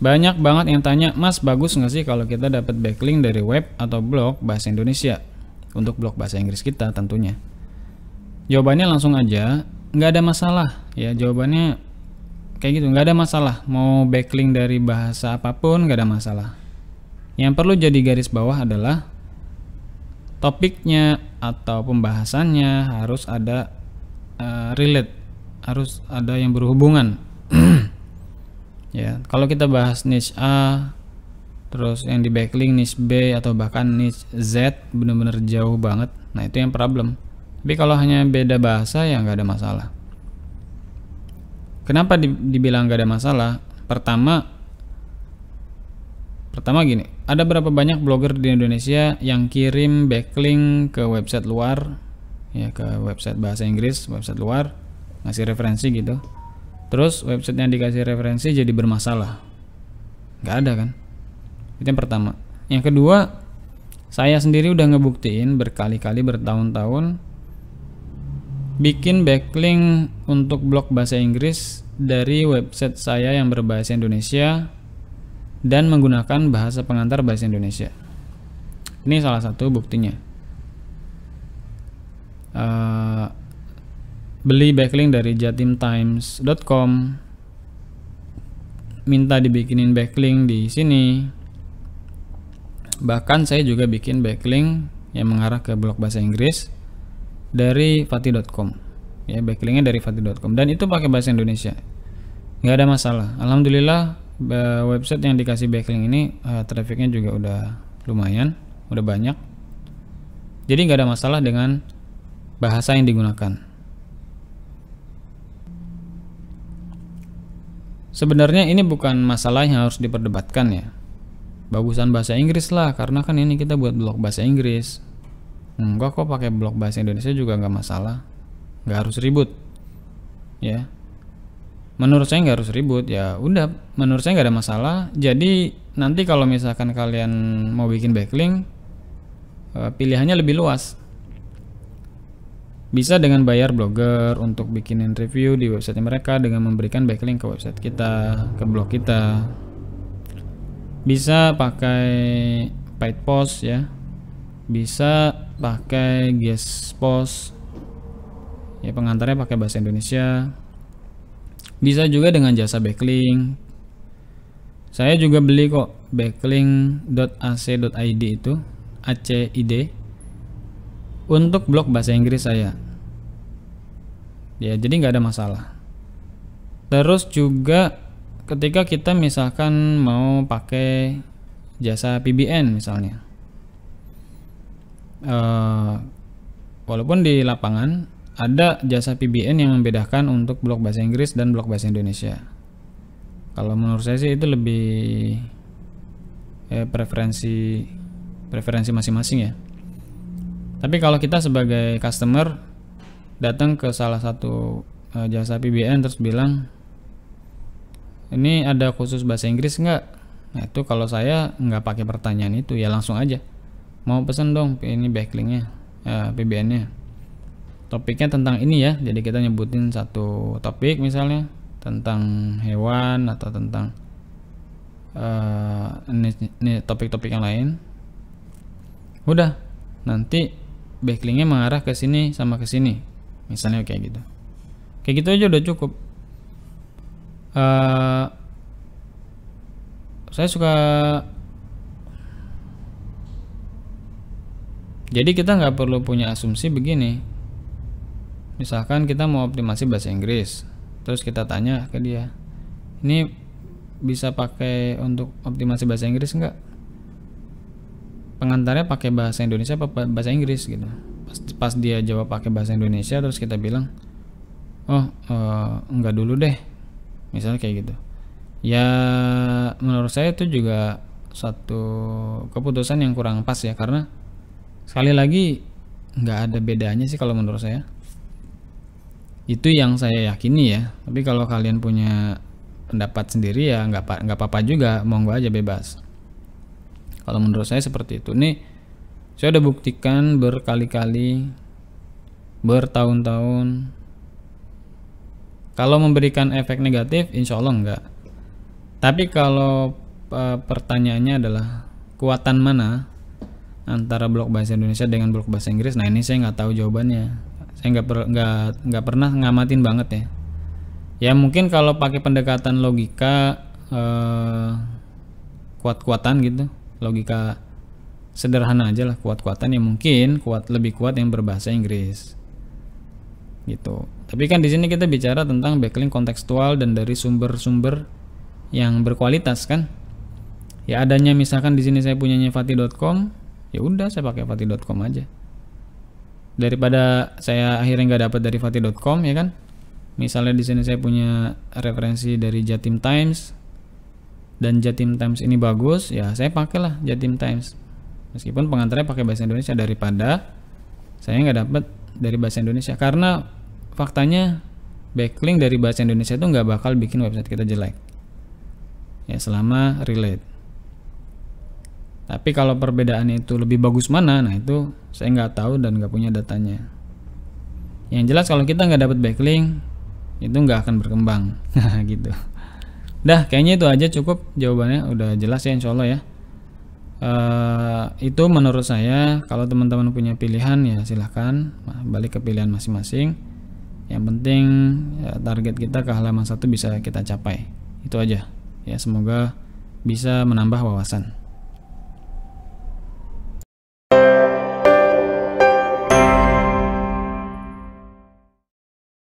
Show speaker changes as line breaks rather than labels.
Banyak banget yang tanya, Mas bagus nggak sih kalau kita dapat backlink dari web atau blog bahasa Indonesia? Untuk blog bahasa Inggris kita tentunya. Jawabannya langsung aja, nggak ada masalah ya. Jawabannya kayak gitu, nggak ada masalah. Mau backlink dari bahasa apapun nggak ada masalah. Yang perlu jadi garis bawah adalah topiknya atau pembahasannya harus ada relate, harus ada yang berhubungan. Ya, kalau kita bahas niche A, terus yang di backlink niche B atau bahkan niche Z bener-bener jauh banget, nah itu yang problem. Tapi kalau hanya beda bahasa ya nggak ada masalah. Kenapa dibilang nggak ada masalah? Pertama gini, ada berapa banyak blogger di Indonesia yang kirim backlink ke website luar, ya ke website bahasa Inggris, website luar, ngasih referensi gitu. Terus website yang dikasih referensi jadi bermasalah. Nggak ada kan? Itu yang pertama. Yang kedua, saya sendiri udah ngebuktiin berkali-kali, bertahun-tahun bikin backlink untuk blog bahasa Inggris dari website saya yang berbahasa Indonesia dan menggunakan bahasa pengantar bahasa Indonesia. Ini salah satu buktinya. Beli backlink dari jatimtimes.com, minta dibikinin backlink di sini. Bahkan saya juga bikin backlink yang mengarah ke blog bahasa Inggris dari fati.com. Ya, backlinknya dari fati.com dan itu pakai bahasa Indonesia. Nggak ada masalah. Alhamdulillah website yang dikasih backlink ini trafficnya juga udah lumayan, udah banyak. Jadi nggak ada masalah dengan bahasa yang digunakan. Sebenarnya ini bukan masalah yang harus diperdebatkan ya. Bagusan bahasa Inggris lah, karena kan ini kita buat blog bahasa Inggris. Enggak kok, pakai blog bahasa Indonesia juga nggak masalah, nggak harus ribut. Ya, menurut saya nggak harus ribut. Ya udah, menurut saya nggak ada masalah. Jadi nanti kalau misalkan kalian mau bikin backlink, pilihannya lebih luas. Bisa dengan bayar blogger untuk bikinin review di website mereka dengan memberikan backlink ke website kita, ke blog kita. Bisa pakai paid post ya. Bisa pakai guest post. Ya, pengantarnya pakai bahasa Indonesia. Bisa juga dengan jasa backlink. Saya juga beli kok backlink.ac.id itu, ACID, untuk blog bahasa Inggris saya. Ya, jadi nggak ada masalah. Terus juga ketika kita misalkan mau pakai jasa PBN misalnya, walaupun di lapangan ada jasa PBN yang membedakan untuk blog bahasa Inggris dan blog bahasa Indonesia. Kalau menurut saya sih itu lebih preferensi masing-masing ya. Tapi kalau kita sebagai customer datang ke salah satu jasa PBN terus bilang, ini ada khusus bahasa Inggris nggak? Nah itu kalau saya nggak pakai pertanyaan itu, ya langsung aja, mau pesen dong ini backlinknya, PBN-nya, topiknya tentang ini ya. Jadi kita nyebutin satu topik misalnya tentang hewan atau tentang ini topik-topik yang lain. Udah, nanti backlinknya mengarah ke sini sama ke sini, misalnya kayak gitu. Kayak gitu aja udah cukup. Saya suka. Jadi kita nggak perlu punya asumsi begini. Misalkan kita mau optimasi bahasa Inggris, terus kita tanya ke dia, ini bisa pakai untuk optimasi bahasa Inggris nggak? Pengantarnya pakai bahasa Indonesia apa bahasa Inggris gitu. Pas dia jawab pakai bahasa Indonesia, terus kita bilang, enggak dulu deh, misalnya kayak gitu. Ya menurut saya itu juga satu keputusan yang kurang pas ya, karena sekali lagi nggak ada bedanya sih kalau menurut saya. Itu yang saya yakini ya. Tapi kalau kalian punya pendapat sendiri ya nggak apa-apa juga, monggo aja, bebas. Kalau menurut saya seperti itu. Nih saya udah buktikan berkali-kali, bertahun-tahun. Kalau memberikan efek negatif, insya Allah enggak. Tapi kalau pertanyaannya adalah kekuatan mana antara blok bahasa Indonesia dengan blok bahasa Inggris, nah ini saya nggak tahu jawabannya. Saya nggak pernah ngamatin banget ya. Ya mungkin kalau pakai pendekatan logika kuat-kuatan gitu, logika sederhana aja lah, kuat-kuatan ya mungkin lebih kuat yang berbahasa Inggris gitu. Tapi kan di sini kita bicara tentang backlink kontekstual dan dari sumber-sumber yang berkualitas kan. Ya adanya misalkan di sini saya punyanya fati.com, ya udah saya pakai fati.com aja. Daripada saya akhirnya nggak dapat dari fati.com ya kan. Misalnya di sini saya punya referensi dari Jatim Times dan Jatim Times ini bagus, ya saya pakailah Jatim Times. Meskipun pengantarnya pakai bahasa Indonesia, daripada saya nggak dapat dari bahasa Indonesia, karena faktanya backlink dari bahasa Indonesia itu nggak bakal bikin website kita jelek. Ya selama relate. Tapi kalau perbedaannya itu lebih bagus mana, nah itu saya nggak tahu dan nggak punya datanya. Yang jelas kalau kita nggak dapat backlink, itu nggak akan berkembang. Gitu. Dah, kayaknya itu aja cukup jawabannya, udah jelas ya insya Allah ya. Itu menurut saya. Kalau teman-teman punya pilihan ya silahkan balik ke pilihan masing-masing. Yang penting ya, target kita ke halaman 1 bisa kita capai. Itu aja ya, semoga bisa menambah wawasan.